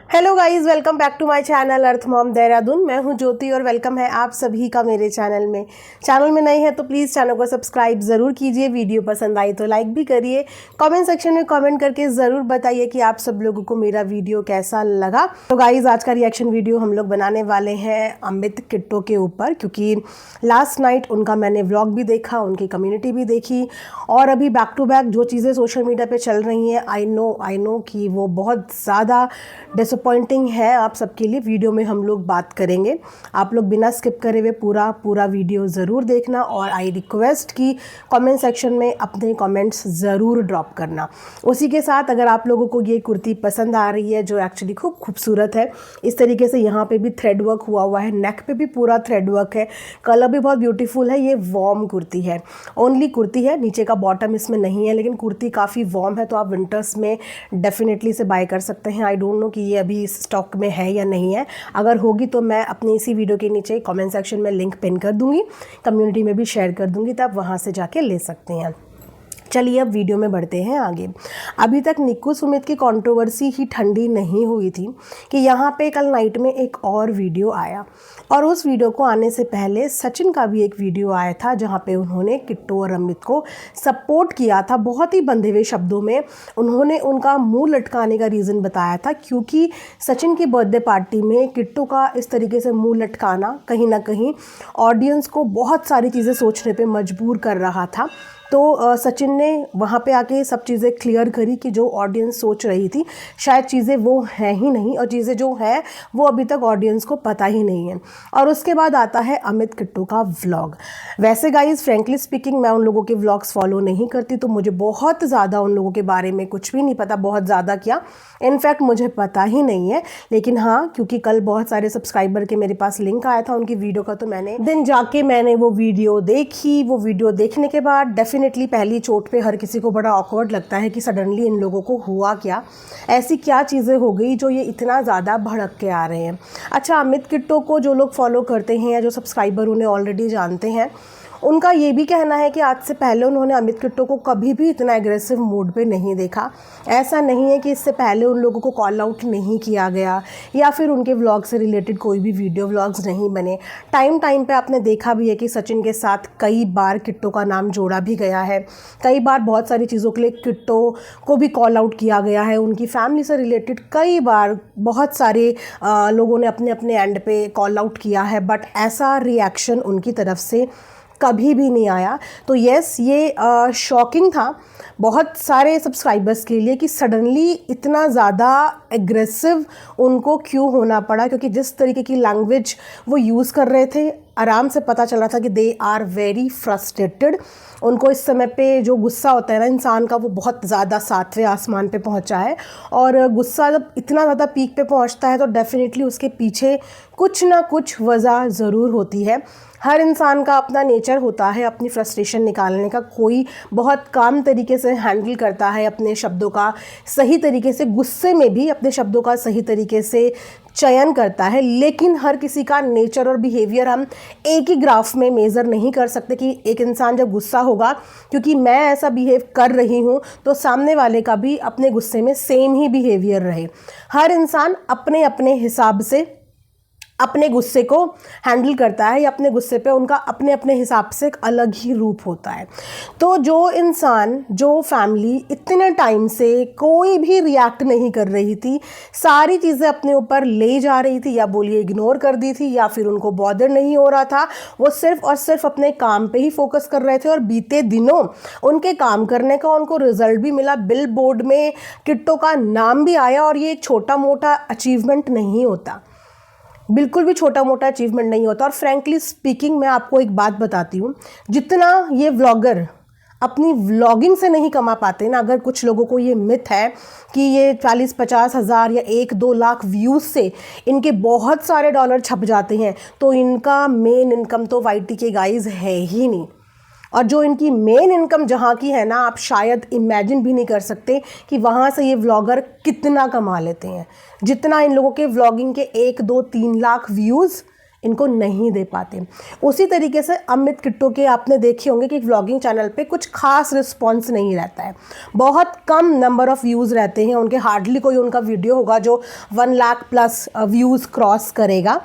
Hello guys, welcome back to my channel Earth Mom Dehradun. मैं हूं ज्योति और वेलकम है आप सभी का मेरे चैनल में नए हैं तो प्लीज़ चैनल को सब्सक्राइब ज़रूर कीजिए। वीडियो पसंद आई तो लाइक भी करिए। कमेंट सेक्शन में कमेंट करके ज़रूर बताइए कि आप सब लोगों को मेरा वीडियो कैसा लगा। तो गाइस, आज का रिएक्शन वीडियो हम लोग बनाने वाले हैं अमित किट्टो के ऊपर, क्योंकि लास्ट नाइट उनका मैंने व्लॉग भी देखा, उनकी कम्युनिटी भी देखी और अभी बैक टू बैक जो चीज़ें सोशल मीडिया पर चल रही हैं, आई नो कि वो बहुत ज़्यादा डिसअपॉइंटिंग है आप सबके लिए। वीडियो में हम लोग बात करेंगे, आप लोग बिना स्किप करे हुए पूरा वीडियो ज़रूर देखना और आई रिक्वेस्ट कि कमेंट सेक्शन में अपने कमेंट्स ज़रूर ड्रॉप करना। उसी के साथ अगर आप लोगों को ये कुर्ती पसंद आ रही है जो एक्चुअली खूब खूबसूरत है, इस तरीके से यहाँ पे भी थ्रेड वर्क हुआ है, नेक पे भी पूरा थ्रेड वर्क है, कलर भी बहुत ब्यूटीफुल है। ये वॉर्म कुर्ती है, ओनली कुर्ती है, नीचे का बॉटम इसमें नहीं है, लेकिन कुर्ती काफ़ी वॉर्म है तो आप विंटर्स में डेफिनेटली से बाय कर सकते हैं। आई डोंट नो कि ये अभी स्टॉक में है या नहीं है। अगर होगी तो मैं अपनी इसी वीडियो के नीचे कमेंट सेक्शन में लिंक पिन कर दूंगी, कम्युनिटी में भी शेयर कर दूंगी, तो आप वहाँ से जाके ले सकते हैं। चलिए अब वीडियो में बढ़ते हैं आगे। अभी तक निक्कू सुमित की कंट्रोवर्सी ही ठंडी नहीं हुई थी कि यहाँ पे कल नाइट में एक और वीडियो आया और उस वीडियो को आने से पहले सचिन का भी एक वीडियो आया था जहाँ पे उन्होंने किट्टो और अमित को सपोर्ट किया था। बहुत ही बंधे हुए शब्दों में उन्होंने उनका मुंह लटकाने का रीज़न बताया था, क्योंकि सचिन की बर्थडे पार्टी में किट्टो का इस तरीके से मुंह लटकाना कहीं ना कहीं ऑडियंस को बहुत सारी चीज़ें सोचने पे मजबूर कर रहा था। तो सचिन ने वहाँ पे आके सब चीज़ें क्लियर करी कि जो ऑडियंस सोच रही थी शायद चीज़ें वो हैं ही नहीं, और चीज़ें जो है वो अभी तक ऑडियंस को पता ही नहीं है। और उसके बाद आता है अमित किट्टो का व्लॉग। वैसे गाइस, फ्रेंकली स्पीकिंग मैं उन लोगों के व्लॉग्स फॉलो नहीं करती, तो मुझे बहुत ज़्यादा उन लोगों के बारे में कुछ भी नहीं पता। बहुत ज़्यादा क्या, इनफैक्ट मुझे पता ही नहीं है। लेकिन हाँ, क्योंकि कल बहुत सारे सब्सक्राइबर के मेरे पास लिंक आया था उनकी वीडियो का, तो मैंने दिन जाके मैंने वो वीडियो देखी। वो वीडियो देखने के बाद डेफिनेटली पहली चोट पे हर किसी को बड़ा ऑकवर्ड लगता है कि सडनली इन लोगों को हुआ क्या, ऐसी क्या चीज़ें हो गई जो ये इतना ज़्यादा भड़क के आ रहे हैं। अच्छा, अमित किट्टो को जो लोग फॉलो करते हैं या जो सब्सक्राइबर उन्हें ऑलरेडी जानते हैं, उनका ये भी कहना है कि आज से पहले उन्होंने अमित किट्टो को कभी भी इतना एग्रेसिव मूड पे नहीं देखा। ऐसा नहीं है कि इससे पहले उन लोगों को कॉल आउट नहीं किया गया या फिर उनके व्लॉग से रिलेटेड कोई भी वीडियो व्लॉग्स नहीं बने। टाइम पे आपने देखा भी है कि सचिन के साथ कई बार किट्टो का नाम जोड़ा भी गया है, कई बार बहुत सारी चीज़ों के लिए किट्टो को भी कॉल आउट किया गया है। उनकी फैमिली से रिलेटेड कई बार बहुत सारे लोगों ने अपने अपने एंड पे कॉल आउट किया है, बट ऐसा रिएक्शन उनकी तरफ से कभी भी नहीं आया। तो यस, ये शॉकिंग था बहुत सारे सब्सक्राइबर्स के लिए कि सडनली इतना ज़्यादा एग्रेसिव उनको क्यों होना पड़ा, क्योंकि जिस तरीके की लैंग्वेज वो यूज़ कर रहे थे, आराम से पता चल रहा था कि दे आर वेरी फ्रस्ट्रेटेड। उनको इस समय पे जो गुस्सा होता है ना इंसान का, वो बहुत ज़्यादा 7वें आसमान पे पहुंचा है। और गुस्सा जब इतना ज़्यादा पीक पे पहुंचता है तो डेफिनेटली उसके पीछे कुछ ना कुछ वजह ज़रूर होती है। हर इंसान का अपना नेचर होता है अपनी फ्रस्ट्रेशन निकालने का। कोई बहुत काम तरीके से हैंडल करता है अपने शब्दों का सही तरीके से, गुस्से में भी अपने शब्दों का सही तरीके से चयन करता है, लेकिन हर किसी का नेचर और बिहेवियर हम एक ही ग्राफ में मेज़र नहीं कर सकते कि एक इंसान जब गुस्सा होगा, क्योंकि मैं ऐसा बिहेव कर रही हूँ तो सामने वाले का भी अपने गुस्से में सेम ही बिहेवियर रहे। हर इंसान अपने अपने हिसाब से अपने गुस्से को हैंडल करता है या अपने गुस्से पे उनका अपने अपने हिसाब से एक अलग ही रूप होता है। तो जो इंसान, जो फैमिली इतने टाइम से कोई भी रिएक्ट नहीं कर रही थी, सारी चीज़ें अपने ऊपर ले जा रही थी, या बोलिए इग्नोर कर दी थी, या फिर उनको बॉदर नहीं हो रहा था, वो सिर्फ और सिर्फ अपने काम पे ही फोकस कर रहे थे। और बीते दिनों उनके काम करने का उनको रिजल्ट भी मिला, बिल बोर्ड में किट्टो का नाम भी आया। और ये एक छोटा मोटा अचीवमेंट नहीं होता, बिल्कुल भी छोटा मोटा अचीवमेंट नहीं होता। और फ्रैंकली स्पीकिंग मैं आपको एक बात बताती हूँ, जितना ये व्लॉगर अपनी व्लॉगिंग से नहीं कमा पाते ना, अगर कुछ लोगों को ये मिथ है कि ये 40-50 हज़ार या 1-2 लाख व्यूज़ से इनके बहुत सारे डॉलर छप जाते हैं, तो इनका मेन इनकम तो वाईटी के गाइज है ही नहीं। और जो इनकी मेन इनकम जहाँ की है ना, आप शायद इमेजिन भी नहीं कर सकते कि वहाँ से ये व्लॉगर कितना कमा लेते हैं। जितना इन लोगों के व्लॉगिंग के 1-2-3 लाख व्यूज़ इनको नहीं दे पाते। उसी तरीके से अमित किट्टो के आपने देखे होंगे कि व्लॉगिंग चैनल पे कुछ खास रिस्पॉन्स नहीं रहता है, बहुत कम नंबर ऑफ़ व्यूज़ रहते हैं उनके, हार्डली कोई उनका वीडियो होगा जो 1 लाख प्लस व्यूज़ क्रॉस करेगा।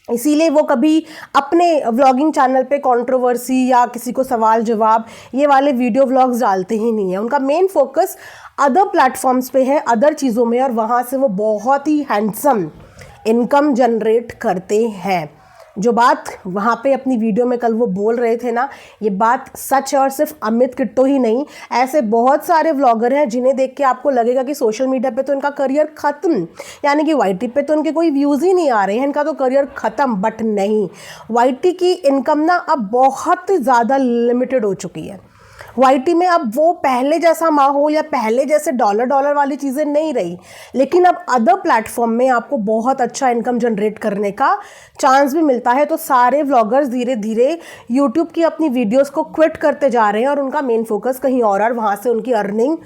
इसीलिए वो कभी अपने व्लॉगिंग चैनल पे कंट्रोवर्सी या किसी को सवाल जवाब ये वाले वीडियो व्लॉग्स डालते ही नहीं है। उनका मेन फोकस अदर प्लेटफॉर्म्स पे है, अदर चीज़ों में, और वहाँ से वो बहुत ही हैंडसम इनकम जनरेट करते हैं। जो बात वहाँ पे अपनी वीडियो में कल वो बोल रहे थे ना, ये बात सच है। और सिर्फ अमित किट्टो ही नहीं, ऐसे बहुत सारे व्लॉगर हैं जिन्हें देख के आपको लगेगा कि सोशल मीडिया पे तो इनका करियर ख़त्म, यानी कि वाईटी पे तो इनके कोई व्यूज़ ही नहीं आ रहे हैं, इनका तो करियर ख़त्म। बट नहीं, वाईटी की इनकम ना अब बहुत ज़्यादा लिमिटेड हो चुकी है। वाईटी में अब वो पहले जैसा माहौल या पहले जैसे डॉलर वाली चीज़ें नहीं रही, लेकिन अब अदर प्लेटफॉर्म में आपको बहुत अच्छा इनकम जनरेट करने का चांस भी मिलता है। तो सारे व्लॉगर्स धीरे धीरे यूट्यूब की अपनी वीडियोस को क्विट करते जा रहे हैं और उनका मेन फोकस कहीं और वहाँ से उनकी अर्निंग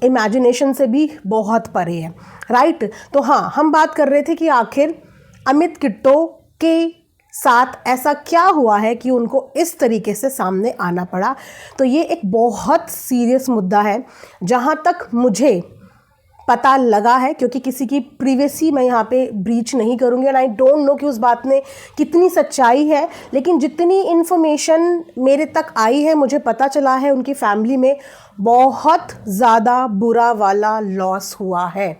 इमेजिनेशन से भी बहुत परे है, राइट। तो हाँ, हम बात कर रहे थे कि आखिर अमित किट्टो के साथ ऐसा क्या हुआ है कि उनको इस तरीके से सामने आना पड़ा। तो ये एक बहुत सीरियस मुद्दा है जहाँ तक मुझे पता लगा है, क्योंकि किसी की प्रिवेसी मैं यहाँ पे ब्रीच नहीं करूँगी, एंड आई डोंट नो कि उस बात में कितनी सच्चाई है, लेकिन जितनी इन्फॉर्मेशन मेरे तक आई है, मुझे पता चला है उनकी फैमिली में बहुत ज़्यादा बुरा वाला लॉस हुआ है।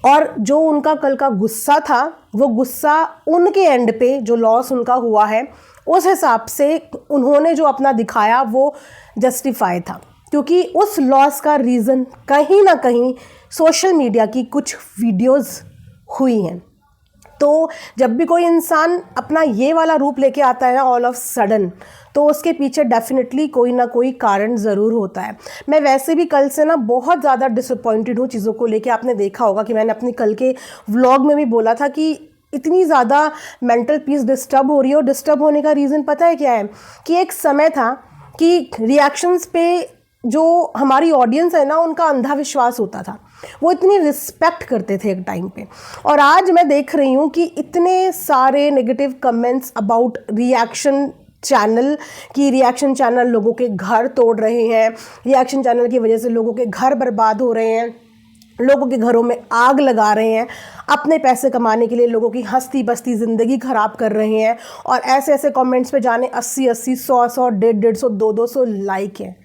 और जो उनका कल का गुस्सा था, वो गुस्सा उनके एंड पे जो लॉस उनका हुआ है उस हिसाब से उन्होंने जो अपना दिखाया वो जस्टिफाई था, क्योंकि उस लॉस का रीज़न कहीं ना कहीं सोशल मीडिया की कुछ वीडियोस हुई हैं। तो जब भी कोई इंसान अपना ये वाला रूप लेके आता है ना ऑल ऑफ सडन, तो उसके पीछे डेफिनेटली कोई ना कोई कारण ज़रूर होता है। मैं वैसे भी कल से ना बहुत ज़्यादा डिसअपॉइंटेड हूँ चीज़ों को लेके। आपने देखा होगा कि मैंने अपनी कल के व्लॉग में भी बोला था कि इतनी ज़्यादा मेंटल पीस डिस्टर्ब हो रही है, और डिस्टर्ब होने का रीज़न पता है क्या है, कि एक समय था कि रिएक्शंस पे जो हमारी ऑडियंस है ना, उनका अंधा विश्वास होता था, वो इतनी रिस्पेक्ट करते थे एक टाइम पे। और आज मैं देख रही हूँ कि इतने सारे negative comments about reaction channel, कि रिएक्शन चैनल लोगों के घर तोड़ रहे हैं, रिएक्शन चैनल की वजह से लोगों के घर बर्बाद हो रहे हैं, लोगों के घरों में आग लगा रहे हैं, अपने पैसे कमाने के लिए लोगों की हंसती बसती ज़िंदगी ख़राब कर रहे हैं। और ऐसे ऐसे कमेंट्स पे जाने 80-80, 100-100, 150-150, 200 लाइक हैं।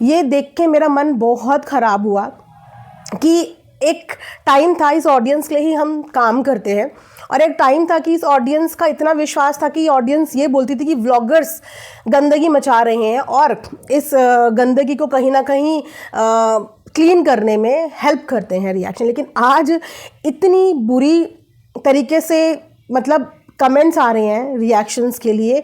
ये देख के मेरा मन बहुत ख़राब हुआ कि एक टाइम था, इस ऑडियंस के लिए ही हम काम करते हैं, और एक टाइम था कि इस ऑडियंस का इतना विश्वास था कि ऑडियंस ये बोलती थी कि व्लॉगर्स गंदगी मचा रहे हैं और इस गंदगी को कहीं ना कहीं क्लीन करने में हेल्प करते हैं रिएक्शन। लेकिन आज इतनी बुरी तरीके से मतलब कमेंट्स आ रहे हैं रिएक्शंस के लिए।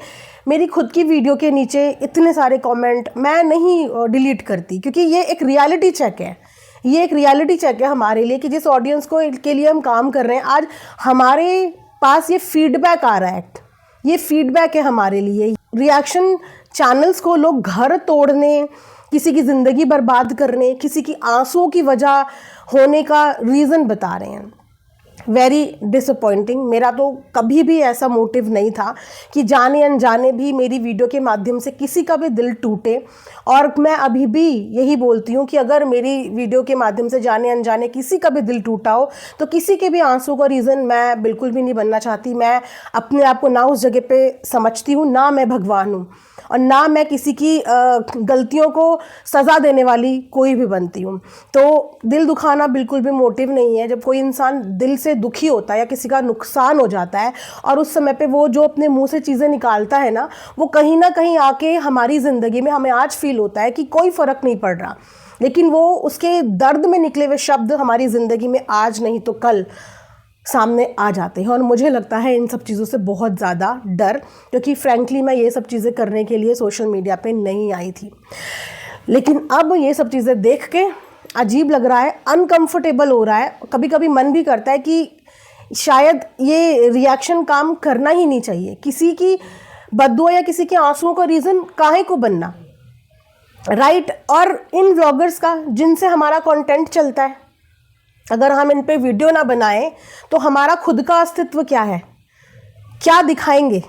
मेरी खुद की वीडियो के नीचे इतने सारे कमेंट मैं नहीं डिलीट करती, क्योंकि ये एक रियलिटी चेक है, ये एक रियलिटी चेक है हमारे लिए कि जिस ऑडियंस को के लिए हम काम कर रहे हैं, आज हमारे पास ये फीडबैक आ रहा है, ये फीडबैक है हमारे लिए। रिएक्शन चैनल्स को लोग घर तोड़ने, किसी की ज़िंदगी बर्बाद करने, किसी की आंसुओं की वजह होने का रीज़न बता रहे हैं। Very disappointing. मेरा तो कभी भी ऐसा मोटिव नहीं था कि जाने अनजाने भी मेरी वीडियो के माध्यम से किसी का भी दिल टूटे। और मैं अभी भी यही बोलती हूँ कि अगर मेरी वीडियो के माध्यम से जाने अनजाने किसी का भी दिल टूटा हो, तो किसी के भी आंसू का रीज़न मैं बिल्कुल भी नहीं बनना चाहती। मैं अपने आप को ना उस जगह पे समझती हूँ, ना मैं भगवान हूँ, और ना मैं किसी की गलतियों को सज़ा देने वाली कोई भी बनती हूँ। तो दिल दुखाना बिल्कुल भी मोटिव नहीं है। जब कोई इंसान दिल से दुखी होता है या किसी का नुकसान हो जाता है, और उस समय पे वो जो अपने मुंह से चीज़ें निकालता है ना, वो कहीं ना कहीं आके हमारी ज़िंदगी में हमें आज फील होता है कि कोई फ़र्क नहीं पड़ रहा, लेकिन वो उसके दर्द में निकले हुए शब्द हमारी ज़िंदगी में आज नहीं तो कल सामने आ जाते हैं। और मुझे लगता है इन सब चीज़ों से बहुत ज़्यादा डर, क्योंकि फ्रैंकली मैं ये सब चीज़ें करने के लिए सोशल मीडिया पे नहीं आई थी। लेकिन अब ये सब चीज़ें देख के अजीब लग रहा है, अनकंफर्टेबल हो रहा है। कभी कभी मन भी करता है कि शायद ये रिएक्शन काम करना ही नहीं चाहिए। किसी की बद्दुआ या किसी के आंसुओं का रीज़न काहे को बनना, राइट। और इन व्लॉगर्स का जिनसे हमारा कंटेंट चलता है, अगर हम इन पे वीडियो ना बनाएं तो हमारा खुद का अस्तित्व क्या है? क्या दिखाएंगे?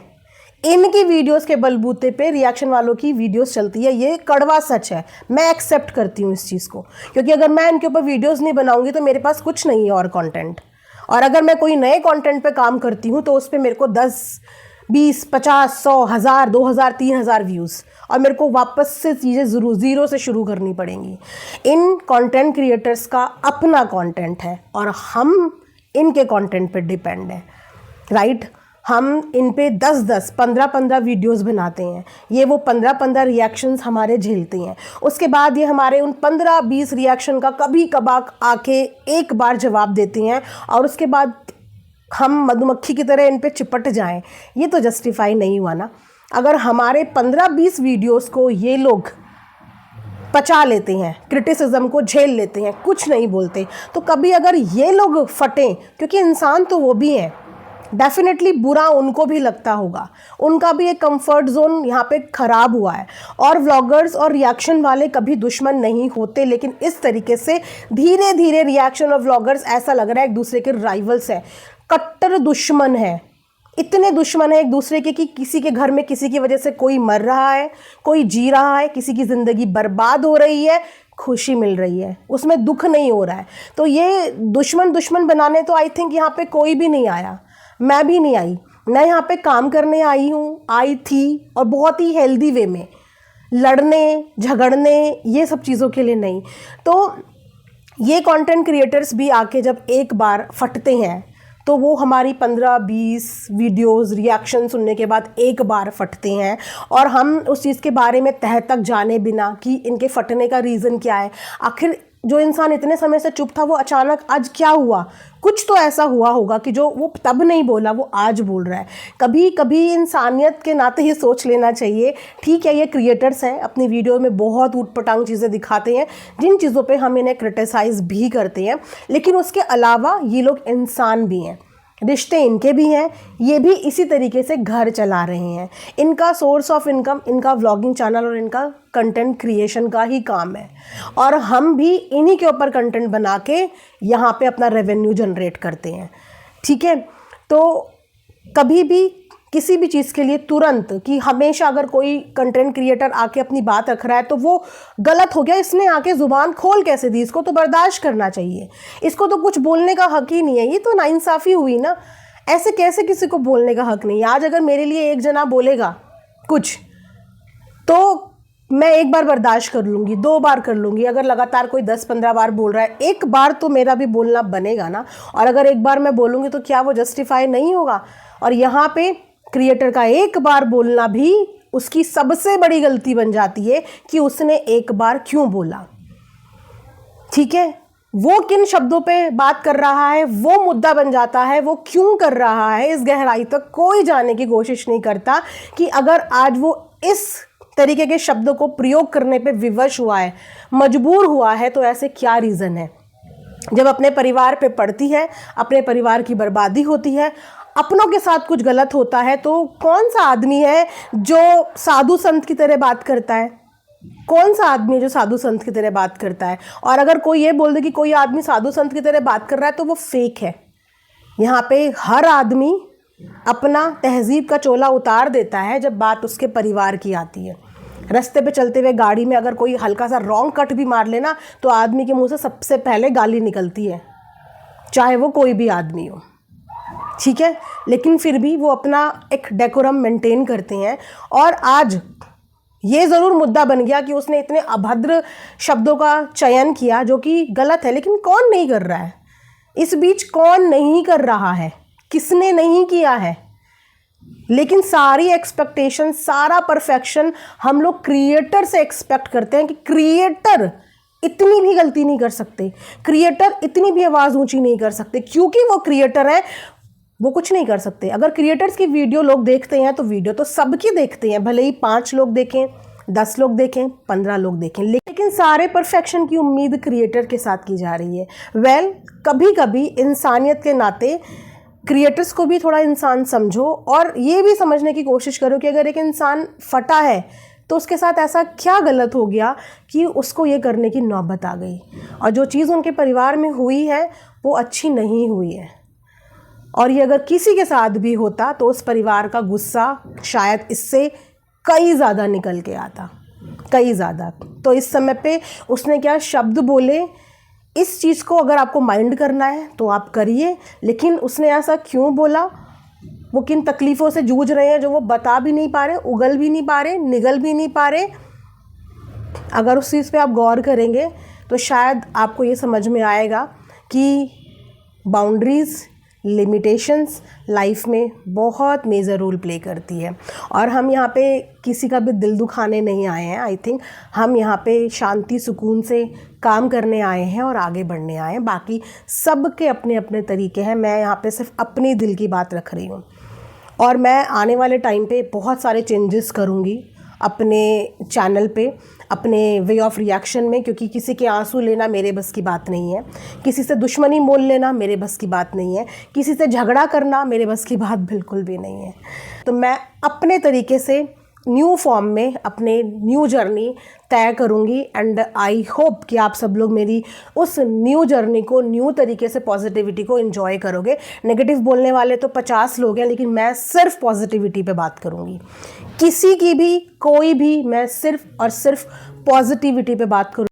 इनकी वीडियोस के बलबूते पे रिएक्शन वालों की वीडियोस चलती है, ये कड़वा सच है। मैं एक्सेप्ट करती हूँ इस चीज़ को, क्योंकि अगर मैं इनके ऊपर वीडियोस नहीं बनाऊंगी तो मेरे पास कुछ नहीं है और कंटेंट। और अगर मैं कोई नए कंटेंट पे काम करती हूँ तो उस पर मेरे को 10, 20, 50, 100, 1000, 2000, 3000 व्यूज़, और मेरे को वापस से चीज़ें ज़रूर ज़ीरो से शुरू करनी पड़ेंगी। इन कंटेंट क्रिएटर्स का अपना कंटेंट है और हम इनके कंटेंट पे डिपेंड है, राइट। हम इन पे 10-10, 15-15 वीडियोस बनाते हैं, ये वो 15-15 रिएक्शंस हमारे झेलते हैं। उसके बाद ये हमारे उन 15-20 रिएक्शन का कभी कभार आके एक बार जवाब देते हैं, और उसके बाद हम मधुमक्खी की तरह इन पे चिपट जाएं, ये तो जस्टिफाई नहीं हुआ ना। अगर हमारे 15-20 वीडियोस को ये लोग पचा लेते हैं, क्रिटिसिज्म को झेल लेते हैं, कुछ नहीं बोलते, तो कभी अगर ये लोग फटें, क्योंकि इंसान तो वो भी हैं, डेफिनेटली बुरा उनको भी लगता होगा, उनका भी एक कंफर्ट जोन यहाँ पे ख़राब हुआ है। और व्लॉगर्स और रिएक्शन वाले कभी दुश्मन नहीं होते, लेकिन इस तरीके से धीरे धीरे रिएक्शन और व्लॉगर्स ऐसा लग रहा है एक दूसरे के राइवल्स हैं, कट्टर दुश्मन है। इतने दुश्मन है एक दूसरे के कि किसी के घर में किसी की वजह से कोई मर रहा है, कोई जी रहा है, किसी की ज़िंदगी बर्बाद हो रही है, खुशी मिल रही है, उसमें दुख नहीं हो रहा है। तो ये दुश्मन बनाने तो आई थिंक यहाँ पे कोई भी नहीं आया, मैं भी नहीं आई। मैं यहाँ पे काम करने आई थी, और बहुत ही हेल्दी वे में, लड़ने झगड़ने ये सब चीज़ों के लिए नहीं। तो ये कंटेंट क्रिएटर्स भी आके जब एक बार फटते हैं तो वो हमारी 15-20 वीडियोस रिएक्शन सुनने के बाद एक बार फटते हैं, और हम उस चीज़ के बारे में तह तक जाने बिना कि इनके फटने का रीज़न क्या है, आखिर जो इंसान इतने समय से चुप था वो अचानक आज क्या हुआ, कुछ तो ऐसा हुआ होगा कि जो वो तब नहीं बोला वो आज बोल रहा है। कभी कभी इंसानियत के नाते ये सोच लेना चाहिए, ठीक है ये क्रिएटर्स हैं, अपनी वीडियो में बहुत ऊटपटांग चीज़ें दिखाते हैं, जिन चीज़ों पे हम इन्हें क्रिटिसाइज़ भी करते हैं, लेकिन उसके अलावा ये लोग इंसान भी हैं, रिश्ते इनके भी हैं, ये भी इसी तरीके से घर चला रहे हैं। इनका सोर्स ऑफ इनकम इनका व्लॉगिंग चैनल और इनका कंटेंट क्रिएशन का ही काम है, और हम भी इन्हीं के ऊपर कंटेंट बना के यहाँ पे अपना रेवेन्यू जनरेट करते हैं, ठीक है। तो कभी भी किसी भी चीज़ के लिए तुरंत कि हमेशा अगर कोई कंटेंट क्रिएटर आके अपनी बात रख रहा है तो वो गलत हो गया, इसने आके ज़ुबान खोल कैसे दी, इसको तो बर्दाश्त करना चाहिए, इसको तो कुछ बोलने का हक ही नहीं है, ये तो नाइंसाफ़ी हुई ना। ऐसे कैसे किसी को बोलने का हक नहीं है? आज अगर मेरे लिए एक जना बोलेगा कुछ तो मैं एक बार बर्दाश्त कर लूँगी, 2 बार कर लूँगी, अगर लगातार कोई 10-15 बार बोल रहा है, एक बार तो मेरा भी बोलना बनेगा ना। और अगर एक बार मैं बोलूँगी तो क्या वो जस्टिफाई नहीं होगा? और यहाँ पे क्रिएटर का एक बार बोलना भी उसकी सबसे बड़ी गलती बन जाती है कि उसने एक बार क्यों बोला, ठीक है। वो किन शब्दों पे बात कर रहा है वो मुद्दा बन जाता है, वो क्यों कर रहा है इस गहराई तक कोई जाने की कोशिश नहीं करता कि अगर आज वो इस तरीके के शब्दों को प्रयोग करने पे विवश हुआ है, मजबूर हुआ है, तो ऐसे क्या रीज़न है। जब अपने परिवार पे पड़ती है, अपने परिवार की बर्बादी होती है, अपनों के साथ कुछ गलत होता है, तो कौन सा आदमी है जो साधु संत की तरह बात करता है? कौन सा आदमी है जो साधु संत की तरह बात करता है? और अगर कोई ये बोल दे कि कोई आदमी साधु संत की तरह बात कर रहा है तो वो फेक है। यहाँ पे हर आदमी अपना तहजीब का चोला उतार देता है जब बात उसके परिवार की आती है। रास्ते पे चलते हुए गाड़ी में अगर कोई हल्का सा रॉन्ग कट भी मार लेना तो आदमी के मुंह से सबसे पहले गाली निकलती है, चाहे वो कोई भी आदमी हो, ठीक है। लेकिन फिर भी वो अपना एक डेकोरम मेंटेन करते हैं। और आज ये ज़रूर मुद्दा बन गया कि उसने इतने अभद्र शब्दों का चयन किया जो कि गलत है, लेकिन कौन नहीं कर रहा है? इस बीच कौन नहीं कर रहा है? किसने नहीं किया है? लेकिन सारी एक्सपेक्टेशन, सारा परफेक्शन हम लोग क्रिएटर से एक्सपेक्ट करते हैं कि क्रिएटर इतनी भी गलती नहीं कर सकते, क्रिएटर इतनी भी आवाज़ ऊंची नहीं कर सकते, क्योंकि वो क्रिएटर है, वो कुछ नहीं कर सकते। अगर क्रिएटर्स की वीडियो लोग देखते हैं तो वीडियो तो सबकी देखते हैं, भले ही 5 लोग देखें, 10 लोग देखें, 15 लोग देखें, लेकिन सारे परफेक्शन की उम्मीद क्रिएटर के साथ की जा रही है। कभी कभी इंसानियत के नाते क्रिएटर्स को भी थोड़ा इंसान समझो, और ये भी समझने की कोशिश करो कि अगर एक इंसान फटा है तो उसके साथ ऐसा क्या गलत हो गया कि उसको ये करने की नौबत आ गई, और जो चीज़ उनके परिवार में हुई है वो अच्छी नहीं हुई है। और ये अगर किसी के साथ भी होता तो उस परिवार का गुस्सा शायद इससे कई ज़्यादा निकल के आता, कई ज़्यादा। तो इस समय पे उसने क्या शब्द बोले, इस चीज़ को अगर आपको माइंड करना है तो आप करिए, लेकिन उसने ऐसा क्यों बोला, वो किन तकलीफ़ों से जूझ रहे हैं जो वो बता भी नहीं पा रहे, उगल भी नहीं पा रहे, निगल भी नहीं पा रहे, अगर उस चीज़ पे आप गौर करेंगे तो शायद आपको ये समझ में आएगा कि बाउंड्रीज़, लिमिटेशंस लाइफ में बहुत मेजर रोल प्ले करती है। और हम यहाँ पे किसी का भी दिल दुखाने नहीं आए हैं। आई थिंक हम यहाँ पे शांति सुकून से काम करने आए हैं और आगे बढ़ने आए हैं। बाकी सब के अपने अपने तरीके हैं। मैं यहाँ पे सिर्फ अपने दिल की बात रख रही हूँ और मैं आने वाले टाइम पे बहुत सारे चेंजेस करूँगी अपने चैनल पे, अपने वे ऑफ रिएक्शन में, क्योंकि किसी के आंसू लेना मेरे बस की बात नहीं है, किसी से दुश्मनी मोल लेना मेरे बस की बात नहीं है, किसी से झगड़ा करना मेरे बस की बात बिल्कुल भी नहीं है। तो मैं अपने तरीके से न्यू फॉर्म में अपने न्यू जर्नी तय करूँगी एंड आई होप कि आप सब लोग मेरी उस न्यू जर्नी को, न्यू तरीके से पॉजिटिविटी को एंजॉय करोगे। नेगेटिव बोलने वाले तो 50 लोग हैं, लेकिन मैं सिर्फ पॉजिटिविटी पे बात करूँगी। किसी की भी, कोई भी, मैं सिर्फ और सिर्फ पॉजिटिविटी पे बात करूँ।